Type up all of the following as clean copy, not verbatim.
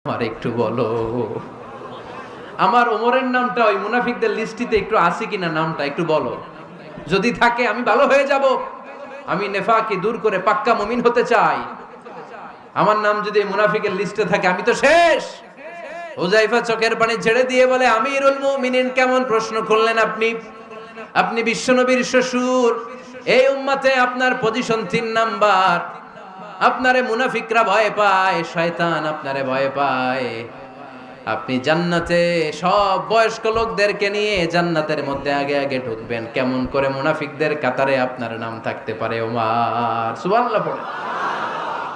আমার একটু বলো, আমার ওমরের নামটা ওই মুনাফিকদের লিস্টিতে একটু আছে কিনা, নামটা একটু বলো। যদি থাকে আমি ভালো হয়ে যাব, আমি নেফাকি দূর করে পাক্কা মুমিন হতে চাই। আমার নাম যদি মুনাফিকের লিস্টে থাকে আমি তো শেষ। হুযায়ফা চোখের পানি ছেড়ে দিয়ে বলে, আমিরুল মুমিনিন, কেমন প্রশ্ন করলেন আপনি? আপনি বিশ্বনবীর শ্বশুর, এই উম্মতে আপনার পজিশন 3 নাম্বার। আপনারে মুনাফিকরা ভয় পায়, শয়তান আপনারে ভয় পায়। আপনি জান্নাতে সব বয়স্ক লোকদেরকে নিয়ে জান্নাতের মধ্যে আগে আগে ঢুকবেন, কেমন করে মুনাফিকদের কাতারে আপনার নাম থাকতে পারে ওমর? সুবহানাল্লাহ পড়ে।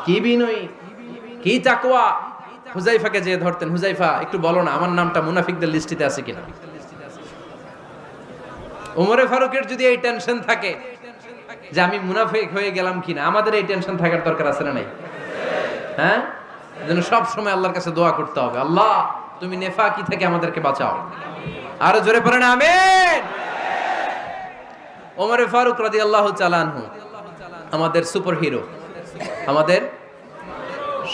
কি বিনয়ী, কি তাকওয়া। হুযায়ফাকে যে ধরতেন, হুযায়ফা একটু বলো না আমার নামটা মুনাফিকদের লিস্টিতে আছে কিনা। ওমরে ফারুকের যদি এই টেনশন থাকে যে আমি মুনাফিক হয়ে গেলাম কিনা, আমাদের এই টেনশন থাকার দরকার আছে না নাই? হ্যাঁ, যেন সব সময় আল্লাহর কাছে দোয়া করতে হবে, আল্লাহ তুমি নেফাকি থেকে আমাদেরকে বাঁচাও। আরো জোরে পড়েন আমিন। ওমরে ফারুক রাদিয়াল্লাহু তাআলা আনহু আমাদের সুপার হিরো, আমাদের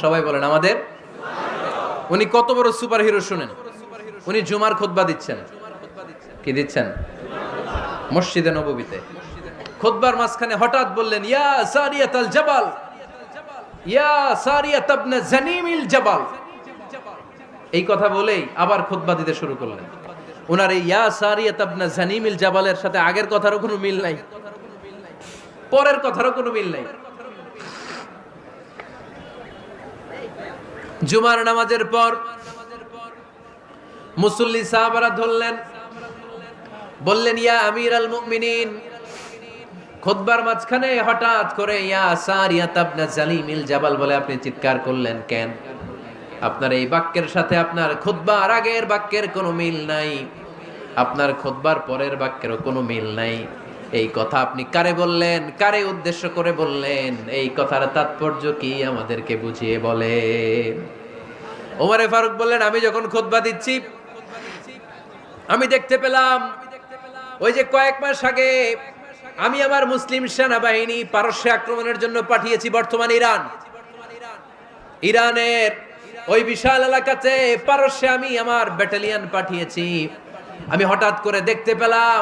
সবাই বলেন আমাদের। উনি কত বড় সুপার হিরো শুনেন। উনি জুমার খুতবা দিচ্ছেন। কি দিচ্ছেন? মসজিদে নববীতে খুতবার মাঝখানে হঠাৎ বললেন, ইয়া সারিয়াতাল জাবাল, ইয়া সারিয়াত ইবনে জানিমিল জাবাল। এই কথা বলেই আবার খুতবা দিতে শুরু করলেন। ওনার এই ইয়া সারিয়াত ইবনে জানিমিল জাবালের সাথে আগের কথারও কোনো মিল নাই, পরের কথারও কোনো মিল নাই। জুমার নামাজের পর মুসল্লি সাহাবারা ধরলেন, বললেন, ইয়া আমিরাল মুমিনিন। খুতবার মাঝখানে হঠাৎ করে ইয়া সারিয়াত ইবনে জানিমিল জাবাল বলে আপনি চিৎকার করলেন কেন? আপনার এই বাক্যের সাথে আপনার খুতবার আগের বাক্যের কোনো মিল নাই, আপনার খুতবার পরের বাক্যেরও কোনো মিল নাই। এই কথা আপনি কারে বললেন, কারে উদ্দেশ্য করে বললেন? এই কথার তাৎপর্য কি আমাদেরকে বুঝিয়ে বলেন। ওমরে ফারুক বললেন, আমি যখন খুতবা দিচ্ছি আমি দেখতে পেলাম ওই যে কয়েক মাস আগে আমি আমার মুসলিম সেনাবাহিনী পারস্যে আক্রমণের জন্য পাঠিয়েছি, বর্তমান ইরানের ওই বিশাল এলাকাতে পারস্যে আমি আমার ব্যাটালিয়ন পাঠিয়েছি। আমি হঠাৎ করে দেখতে পেলাম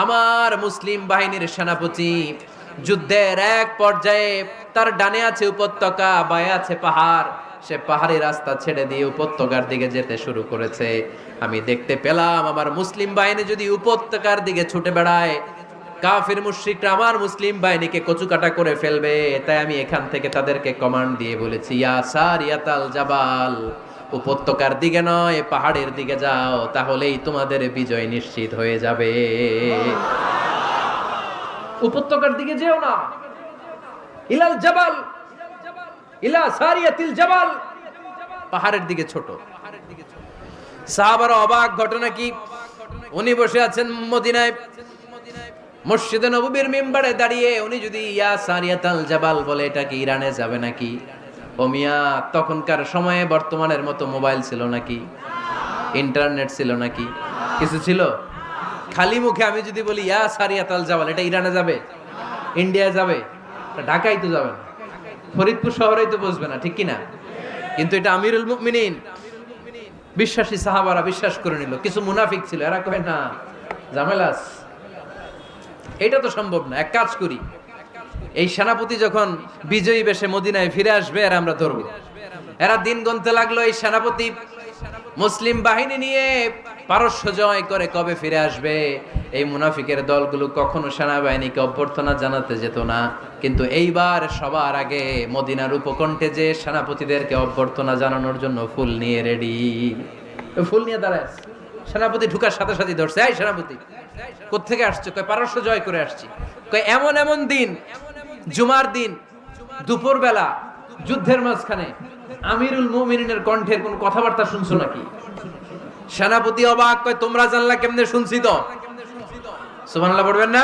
আমার মুসলিম বাহিনীর সেনাপতি যুদ্ধের এক পর্যায়ে তার ডানে আছে উপত্যকা, বায়ে আছে পাহাড়। সে পাহাড়ি রাস্তা ছেড়ে দিয়ে উপত্যকার দিকে যেতে শুরু করেছে। আমি দেখতে পেলাম আমার মুসলিম বাহিনী যদি উপত্যকার দিকে ছুটে বেড়ায়, কাফির মুশরিকরা আমার মুসলিম বাহিনীকে কচুকাটা করে ফেলবে। তাই আমি এখান থেকে তাদেরকে কমান্ড দিয়ে বলেছি, ইয়া সারিয়াতাল জাবাল, উপত্যকার দিকে নয় পাহাড়ের দিকে যাও, তাহলেই তোমাদের বিজয় নিশ্চিত হয়ে যাবে। উপত্যকার দিকে যেও না, ইলাল জাবাল, ইলা সারিয়াতিল জাবাল, পাহাড়ের দিকে ছোট। সাহাবারা অবাক, ঘটনা কি? উনি বসে আছেন মদিনায় মসজিদে নববীর মিম্বারে দাঁড়িয়ে, উনি যদি ইয়া সারিয়াতাল জাবাল বলে, এটা কি ইরানে যাবে নাকি? ও মিয়া, তখনকার সময়ে বর্তমানের মতো মোবাইল ছিল নাকি? ইন্টারনেট ছিল নাকি? কিছু ছিল? খালি মুখে আমি যদি বলি ইয়া সারিয়াতাল জাবাল, এটা ইরানে যাবে, ইন্ডিয়া যাবে, ঢাকায় তো যাবে না, ফরিদপুর শহরেই তো বসবে না, ঠিক কিনা? কিন্তু এটা আমিরুল মুমিনিন, বিশ্বাসী সাহাবারা বিশ্বাস করে নিল। কিছু মুনাফিক ছিল, এরা কয় না ঝামেলাস, এটা তো সম্ভব না। এক কাজ করি, এই সেনাপতি যখন বিজয়ী বেশে মদিনায় ফিরে আসবে আর আমরা ধরবো। এরা দিন গুনতে লাগলো, এই সেনাপতি মুসলিম বাহিনী নিয়ে পারস্য জয় করে কবে ফিরে আসবে। এই মুনাফিকের দলগুলো কখনো সেনাবাহিনীকে অভ্যর্থনা জানাতে যেত না, কিন্তু এইবার সবার আগে মদিনার উপকণ্ঠে যে সেনাপতিদেরকে অভ্যর্থনা জানানোর জন্য ফুল নিয়ে রেডি। ফুল নিয়ে দাঁড়ায় সেনাপতি ঢুকার সাথে সাথে ধরছে, এই সেনাপতি কোত্থেকে আসছে? কয় পারস্য জয় করে আসছি। কয় এমন এমন দিন, জুমার দিন দুপুর বেলা যুদ্ধের মাঝখানে আমিরুল মুমিনিনের কণ্ঠের কোন কথাবার্তা শুনছো নাকি? সেনাপতি অবাক, কয় তোমরা জানলা কেমনে? শুনছি তো। সুবহানাল্লাহ পড়বেন না?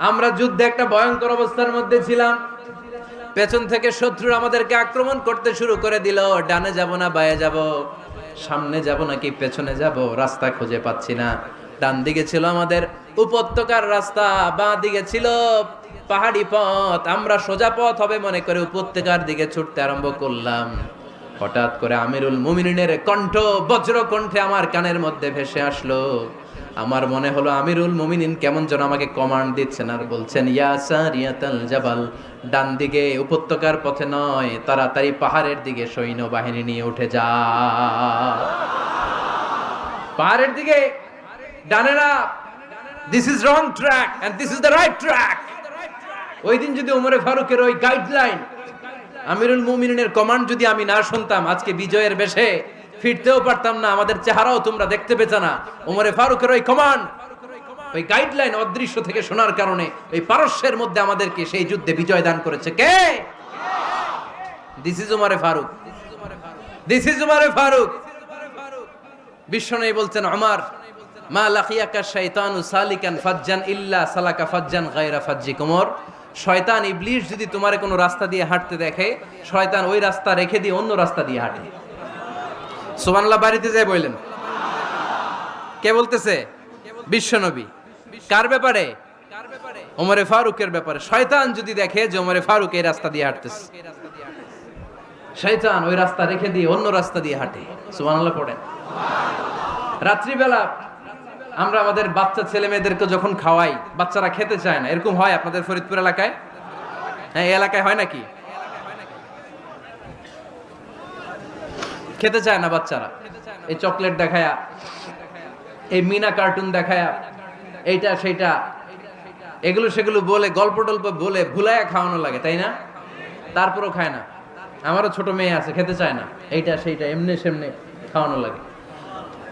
আমরা যুদ্ধে একটা ভয়ঙ্কর অবস্থার মধ্যে ছিলাম, পেছন থেকে শত্রু আমাদেরকে আক্রমণ করতে শুরু করে দিল। ডানে যাব না বায়ে যাব, সামনে যাব নাকি পেছনে যাব, রাস্তা খুঁজে পাচ্ছি না। ডান দিকে ছিল আমাদের উপত্যকার রাস্তা, বাঁ দিকে ছিল পাহাড়ি পথ। আমরা সোজা পথ হবে মনে করে উপত্যকার দিকে ছুটতে আরম্ভ করলাম। হঠাৎ করে আমিরুল মুমিনিনের কণ্ঠ বজ্র কণ্ঠে আমার কানের মধ্যে ভেসে আসলো। আমার মনে হলো আমিরুল মুমিনিন কেমন যেন আমাকে কমান্ড দিচ্ছেন আর বলছেন, ইয়া সারিয়াতাল জাবাল, ডান দিকে উপত্যকার পথে নয়, তাড়াতাড়ি পাহাড়ের দিকে সৈন্যবাহিনী নিয়ে উঠে যা। পাহাড়ের দিকে, ডানে না, this is wrong track and this is the right track. ওই দিন যদি ওমরে ফারুকের ওই গাইডলাইন, আমিরুল মুমিনিনের কমান্ড যদি আমি না শুনতাম, আজকে বিজয়ের বেশে ফিরতেও পারতাম না, আমাদের চেহারাও তোমরা দেখতে পেতে না। ওমরে ফারুকের ওই কমান্ড, ওই গাইডলাইন অদৃশ্য থেকে শোনার কারণে ওই পারস্যের মধ্যে আমাদেরকে সেই যুদ্ধে বিজয় দান করেছে কে? দিস ইজ ওমরে ফারুক, দিস ইজ ওমরে ফারুক। বিশ্বনবী বলছেন, ওমর, মা লাকিয়াকা শাইতানু সালিকান ফাজ্জান ইল্লা সালাকা ফাজ্জান গায়রা ফাজ্জিক। ওমর, শয়তান ইবলিস যদি তোমারে কোনো রাস্তা দিয়ে হাঁটতে দেখে, শয়তান ওই রাস্তা রেখে দিয়ে অন্য রাস্তা দিয়ে হাঁটে। সুবহানাল্লাহ বাড়িতে যায় বললেন। কে বলতেছে? বিশ্বনবী। কার ব্যাপারে? ওমরে ফারুকের ব্যাপারে। শয়তান যদি দেখে যে ওমরে ফারুক এই রাস্তা দিয়ে হাঁটতেছে, শয়তান ওই রাস্তা রেখে দিয়ে অন্য রাস্তা দিয়ে হাঁটে। সুবহানাল্লাহ পড়েন। রাত্রিবেলা আমরা আমাদের বাচ্চা ছেলে মেয়েদেরকে যখন খাওয়াই, বাচ্চারা খেতে চায় না, এরকম হয় আপনাদের ফরিদপুর এলাকায়? হ্যাঁ, এই এলাকায় হয় নাকি? খেতে চায় না বাচ্চারা, এই চকলেট দেখায়া, এই মিনা কার্টুন দেখায়া, এইটা সেইটা, এগুলো সেগুলো বলে, গল্প টল্প বলে ভুলায়া খাওয়ানো লাগে, তাই না? তারপরও খায় না। আমারও ছোট মেয়ে আছে, খেতে চায় না, এইটা সেইটা এমনি সেমনে খাওয়ানো লাগে।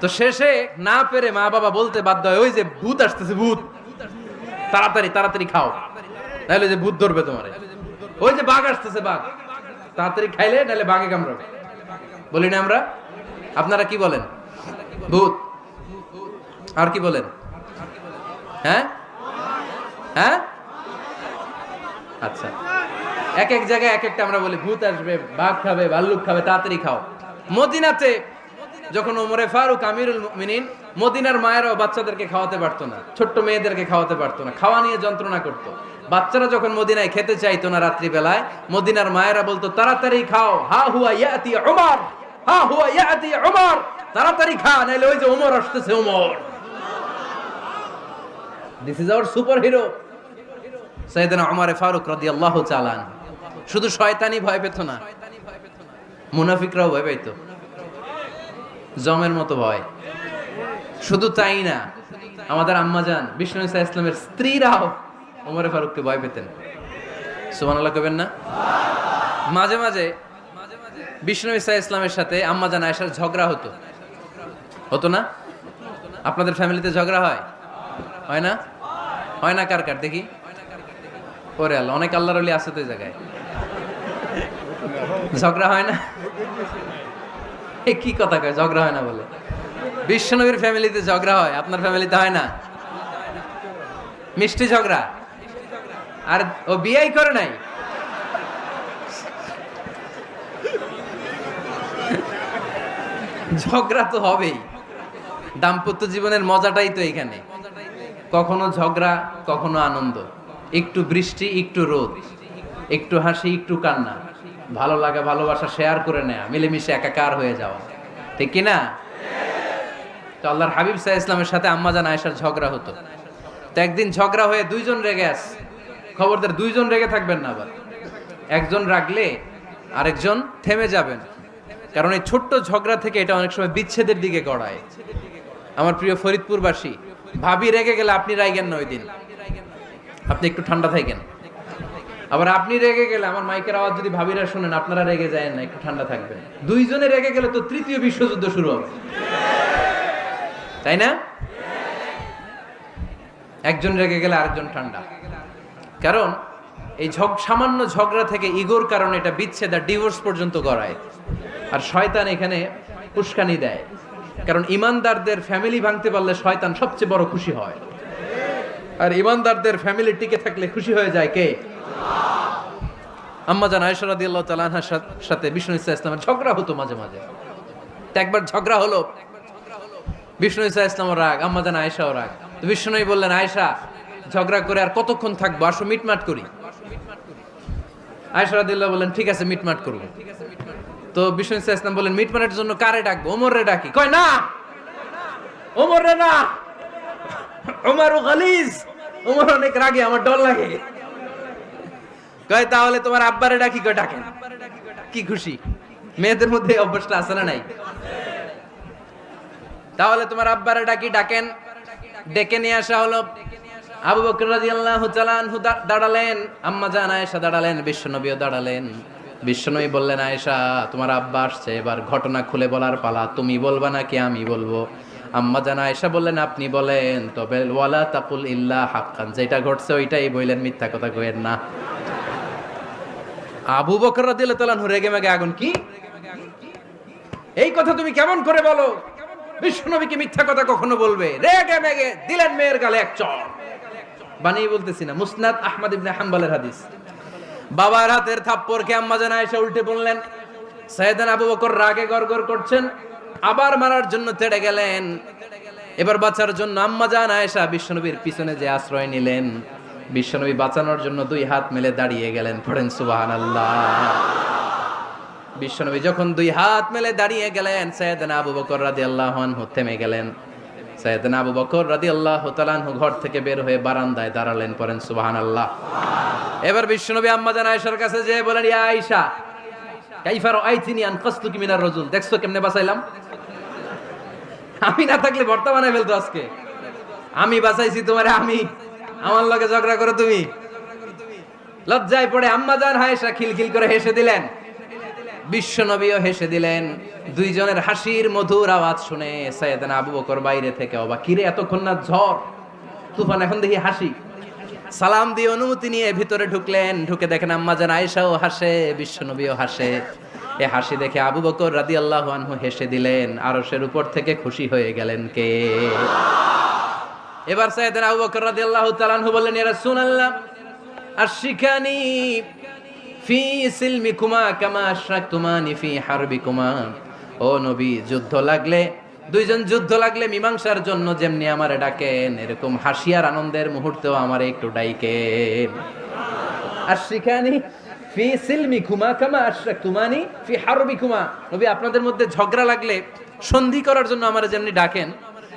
তো শেষে না পেরে মা বাবা বলতে বাধ্য হয়, ওই যে ভূত আসতেছে, ভূত, তাড়াতাড়ি তাড়াতাড়ি খাও, নাহলে যে ভূত ধরবে তোমারে। ওই যে বাঘ আসতেছে, বাঘ, তাড়াতাড়ি খাইলে নাহলে বাঘে কামড়াবে। বলি না আমরা? আপনারা কি বলেন? ভূত। আর কি বলেন? হ্যাঁ হ্যাঁ, আচ্ছা, এক এক জায়গায় এক একটা আমরা বলি, ভূত আসবে, বাঘ খাবে, ভাল্লুক খাবে, তাড়াতাড়ি খাও। মদিনাতে যখন ওমরে ফারুক আমিরুল মুমিনিন, মদিনার মায়েরাও বাচ্চাদেরকে খাওয়াতে পারতো না, ছোট্ট মেয়েদেরকে খাওয়াতে পারতো না, খাওয়া নিয়ে যন্ত্রণা করতো। বাচ্চারা যখন মদিনায় খেতে চাইতো না রাত্রি বেলায়, মদিনার মায়েরা বলতো, তাড়াতাড়ি খাও, হা হুয়া ইয়াতি উমর, হা হুয়া ইয়াতি উমর, তাড়াতাড়ি খা, নাইলে ওই যে ওমর আসতেছে, Omar. This is our super hero সাইয়েদনা ওমর ফারুক রাদিয়াল্লাহু তাআলা। শুধু শয়তানি ভয় পেত না, মুনাফিকরাও ভয় পাইতো, জমের মতো ভয়। শুধু তাই না, আমাদের আম্মাজান বিষ্ণু ইসা ইসলামের স্ত্রীরাও ওমরে ফারুককে ভয় পেতেন। সুবহানাল্লাহ কইবেন না? মাঝে মাঝে বিষ্ণু ইসা ইসলামের সাথে আম্মাজান আয়েশার ঝগড়া হতো, হতো না? আপনাদের ফ্যামিলিতে ঝগড়া হয়? হয় না? হয় না? কার কার দেখি? ওরে আল্লাহ, অনেক আল্লাহর ওলি আছে তো এই জায়গায়। ঝগড়া হয় না? কি কথা কয়, ঝগড়া হয় না বলে? বিশ্বনবীর ফ্যামিলিতে ঝগড়া হয়, আপনার ফ্যামিলিতে হয় না? মিষ্টি ঝগড়া। আর ও বিয়েই করে নাই। ঝগড়া তো হবেই, দাম্পত্য জীবনের মজাটাই তো এখানে। কখনো ঝগড়া, কখনো আনন্দ, একটু বৃষ্টি, একটু রোদ, একটু হাসি, একটু কান্না, ভালো লাগা, ভালোবাসা শেয়ার করে নেয়া, মিলেমিশে একাকার হয়ে যাওয়া, ঠিক কিনা? তো আল্লাহর হাবিব সাল্লাল্লাহু আলাইহি ওয়াসাল্লামের সাথে আম্মাজান আয়েশার ঝগড়া হতো। তো একদিন ঝগড়া হয়ে দুইজন রেগে আছে। খবরদার, দুইজন রেগে থাকবেন না আবার। একজন রাগলে আরেকজন থেমে যাবেন, কারণ এই ছোট্ট ঝগড়া থেকে এটা অনেক সময় বিচ্ছেদের দিকে গড়ায়। আমার প্রিয় ফরিদপুরবাসী, ভাবি রেগে গেলে আপনি রাইগেন না, ওই দিন আপনি একটু ঠান্ডা থাকেন। আবার আপনি রেগে গেলে, আমার মাইকের আওয়াজ যদি ভাবিরা শুনেন, আপনারা রেগে যায় না, একটু ঠান্ডা থাকবেন। দুইজনে রেগে গেলে তো তৃতীয় বিশ্বযুদ্ধ শুরু হবে, তাই না? একজন রেগে গেলে আরেকজন ঠান্ডা। কারণ এই সামান্য ঝগড়া থেকে ইগোর কারণে এটা বিচ্ছেদ আর ডিভোর্স পর্যন্ত গড়ায়। আর শয়তান এখানে উস্কানি দেয়, কারণ ইমানদারদের ফ্যামিলি ভাঙতে পারলে শয়তান সবচেয়ে বড় খুশি হয়। আর ইমানদারদের ফ্যামিলি টিকে থাকলে খুশি হয়ে যায় কে? আম্মাজান আয়েশা রাদিয়াল্লাহু তাআলা আনহার সাথে বিষ্ণু ইসা ইসলামের ঝগড়া হতো মাঝে মাঝে। তো একবার ঝগড়া হলো, বিষ্ণু ইসা ইসলামের রাগ, আম্মাজান আয়েশাও রাগ। তো বিষ্ণুই বললেন, আয়েশা, ঝগড়া করে আর কতক্ষণ থাকবো, আসো মিটমাট করি। আয়েশা রাদিয়াল্লাহু বললেন, ঠিক আছে, মিটমাট করব। তো বিষ্ণু ইসলাম বলেন মিটমাটের জন্য কারে ডাকবো? ওমর রে ডাকি। কয় না, ওমর রে না, ওমর গালিজ, ওমর অনেক রাগে, আমার ডর লাগে। কয় তাহলে তোমার আব্বারে ডাকি। কয় ডাকেন। কি খুশি! মেয়েদের মধ্যে অভ্যাসটা আছে না নাই? তাহলে তোমার আব্বারে ডাকি। ডাকেন। ডেকে নিয়ে আসা হলো। আবু বকর রাদিয়াল্লাহু তাআলা আনহু দাঁড়ালেন, আম্মা জান আয়েশা দাঁড়ালেন, বিশ্বনবীও দাঁড়ালেন। বিশ্বনবী বললেন, আয়েশা তোমার আব্বা আসছে, এবার ঘটনা খুলে বলার পালা। তুমি বলবা নাকি আমি বলবো? আম্মা জান আয়েশা বললেন, আপনি বলেন, তবে ওয়ালা তাকুল ইল্লা হাক্কান, যেটা ঘটছে ওইটাই বললেন, মিথ্যা কথা কইেন না। আবু বকর রাদিয়াল্লাহু তাআলা আনহু রেগে মেগে আগুন। কি এই কথা তুমি কেমন করে বলো? বিশ্বনবী কি মিথ্যা কথা কখনো বলবে? রেগে মেগে দিলেন মেয়ের গালে এক চড়। বানিয়ে বলতেছি না, মুসনাদ আহমদ ইবনে হাম্বলের হাদিস। বাবার হাতের থাপ্পড়কে আম্মা জান আয়েশা উল্টে বললেন। সাইয়েদনা আবু বকর রাগে গড়গড় করছেন, আবার মারার জন্য তেড়ে গেলেন। এবার বাঁচার জন্য আম্মা জান আয়েশা বিশ্বনবীর পিছনে যে আশ্রয় নিলেন, বিশ্বনবী বাঁচানোর জন্য দুই হাত মেলে দাঁড়িয়ে গেলেন। পড়েন সুবহানাল্লাহ। বিশ্বনবী যখন দুই হাত মেলে দাঁড়িয়ে গেলেন, সাইয়েদনা আবু বকর রাদিয়াল্লাহু আনহু থেমে গেলেন। সাইয়েদনা আবু বকর রাদিয়াল্লাহু তাআলা আনহু ঘর থেকে বের হয়ে বারান্দায় দাঁড়ালেন। পড়েন সুবহানাল্লাহ। এবার বিশ্বনবী আম্মা জান আয়েশার কাছে যেয়ে বলেন, ইয়া আয়েশা কাইফা রাআইতিনি আনকাসতুকি মিনার রাজুল, দেখছো কেমনে বাঁচাইলাম? আমি না থাকলে ভর্তা বানাই ফেলতো আজকে। আমি বাঁচাইছি তোমারে, আমি আমার লগে ঝগড়া করো তুমি। লজ্জায় পড়ে আম্মা জান আয়েশা খিলখিল করে হেসে দিলেন, বিশ্বনবীও হেসে দিলেন। দুইজনের হাসির মধুর আওয়াজ শুনে সাইয়েদনা আবু বকর বাইরে থেকে অবাক, কিরে এতক্ষণ না ঝড় তুফান, এখন দেখি হাসি। সালাম দিয়ে অনুমতি নিয়ে ভিতরে ঢুকলেন। ঢুকে দেখেন আম্মা জান আয়েশাও হাসে, বিশ্বনবীও হাসে। এ হাসি দেখে আবু বকর রাদিয়াল্লাহু আনহু হেসে দিলেন। আরশের উপর থেকে খুশি হয়ে গেলেন কে? এবার সাইয়েদনা আবু বকর রাদিয়াল্লাহু তাআলা আনহু বললেন, ইয়া রাসূলুল্লাহ আশরিকানি ফি সিলমিকুমা কামা আশরাকতুমানি ফি হারবিকুমা। ও নবী, যুদ্ধ লাগলে, দুইজন যুদ্ধ লাগলে মীমাংসার জন্য যেমনি আমারে ডাকেন, এরকম হাসি আর আনন্দের মুহূর্তেও আমারে একটু ডাইকেন। আশরিকানি ফি সিলমিকুমা কামা আশরাকতুমানি ফি হারবিকুমা। নবী, আপনাদের মধ্যে ঝগড়া লাগলে সন্ধি করার জন্য আমারে যেমনি ডাকেন,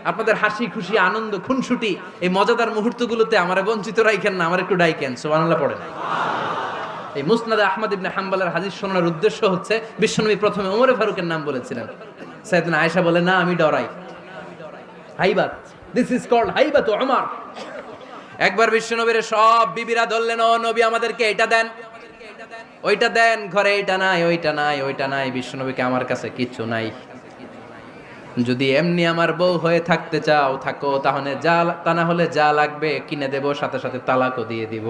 আপনাদের হাসি খুশি আনন্দ খুনসুটি এই মজাদার মুহূর্তগুলোতে আমারে বঞ্চিত রাখেন না, আমার একটু ডাইকেন। সুবহানাল্লাহ পড়েন। এই মুসনাদ আহমদ ইবনে হাম্বলের হাদিস শোনার উদ্দেশ্য হচ্ছে, বিশ্বনবী প্রথমে ওমর ফারুকের নাম বলেছিলেন। সাইয়েদনা আয়েশা বলে, না আমি ডরাই। হাইবাত, দিস ইজ কল্ড হাইবাত ওমর। একবার বিশ্বনবীর সব বিবিরা ধরলেন, ও নবী আমাদেরকে এটা দেন, ওইটা দেন, ঘরে এটা নাই, ওইটা নাই, ওইটা নাই। বিশ্বনবীকে, আমার কাছে কিচ্ছু নাই, যদি এমনি আমার বউ হয়ে থাকতে চাও থাকো, তাহলে যা, তা না হলে যা লাগবে কিনে দেব, সাথে সাথে তালাকও দিয়ে দিব।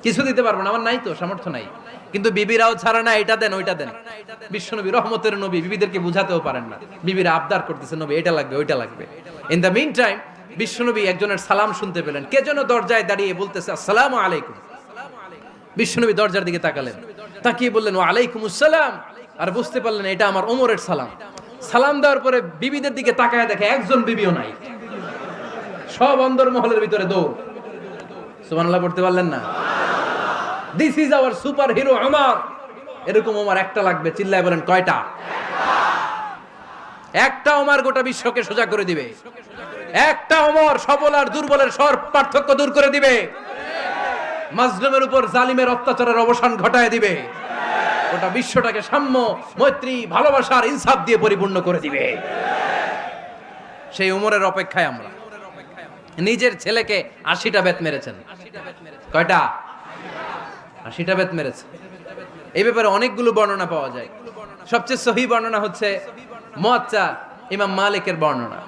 কিছু দিতে পারবো না, আমার নাই তো, সামর্থ্য নাই। কিন্তু বিবিরাও ছাড়া না, এটা দেন ওইটা দেন। বিশ্বনবী রহমতের নবী, বিবিদেরকে বুঝাতেও পারেন না। বিবিরা আবদার করতেছে, নবী এটা লাগবে, ওইটা লাগবে। ইন দ্য মিন টাইম বিশ্বনবী একজনের সালাম শুনতে পেলেন। কে যেন দরজায় দাঁড়িয়ে বলতেছে, আসসালামু আলাইকুম। বিশ্বনবী দরজার দিকে তাকালেন, তাকিয়ে বললেন, ওয়া আলাইকুমুস সালাম। আর বুঝতে পারলেন এটা আমার ওমরের সালাম। সালাম দেওয়ার পরে বিবিদের দিকে তাকায় দেখে একজন বিবিও নাই, সব অন্দরমহলের ভিতরে দৌড়। সুবহানাল্লাহ পড়তে পারলেন না? This is our super hero Omar. এরকম ওমর একটা লাগবে। চিল্লায় বলেন, কয়টা? একটা ওমর গোটা বিশ্বকে সোজা করে দিবে। একটা ওমর সবল আর দুর্বলের সব পার্থক্য দূর করে দিবে। মাজলুমের উপর জালিমের অত্যাচারের অবসান ঘটায় দিবে। গোটা বিশ্বটাকে সাম্য, মৈত্রী, ভালোবাসার ইনসাফ দিয়ে পরিপূর্ণ করে দিবে। সেই ওমরের অপেক্ষায় আমরা। নিজের ছেলেকে 80টা বেত মেরেছেন। কয়টা? 80টা বেত মেরেছে। এই ব্যাপারে অনেকগুলো বর্ণনা পাওয়া যায়। সবচেয়ে সহিহ বর্ণনা হচ্ছে মুয়াত্তা ইমাম মালিকের বর্ণনা।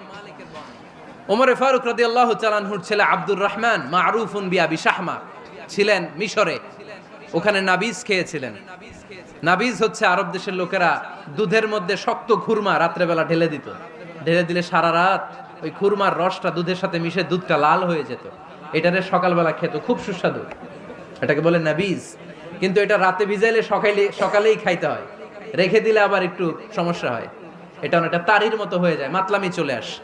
ওমর ফারুক রাদিয়াল্লাহু তাআলা আনহুর ছেলে আব্দুর রহমান মারুফুন বিআবি শাহমা ছিলেন মিশরে। ওখানে নাবিজ খেয়েছিলেন। নাবিজ হচ্ছে আরব দেশের লোকেরা দুধের মধ্যে শক্ত খুরমা রাত্রেবেলা ঢেলে দিত। ঢেলে দিলে সারা রাত ওই খুরমার রসটা দুধের সাথে মিশে দুধটা লাল হয়ে যেত। এটারে সকালবেলা খেত, খুব সুস্বাদু। এটাকে বলে নাবিজ। কিন্তু এটা রাতে ভিজাইলে সকালেই খাইতে হয়, রেখে দিলে আবার একটু সমস্যা হয়। এটা অনেকটা তারির মতো হয়ে যায়, মাতলামি চলে আসে।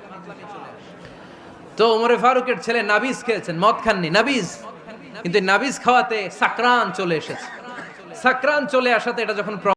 তো ওমরে ফারুকের ছেলে নাবিজ খেয়েছেন, মদ খাননি, নাবিজ। কিন্তু নাবিজ খাওয়াতে সাকরান চলে এসেছে। সাকরান চলে আসাতে এটা যখন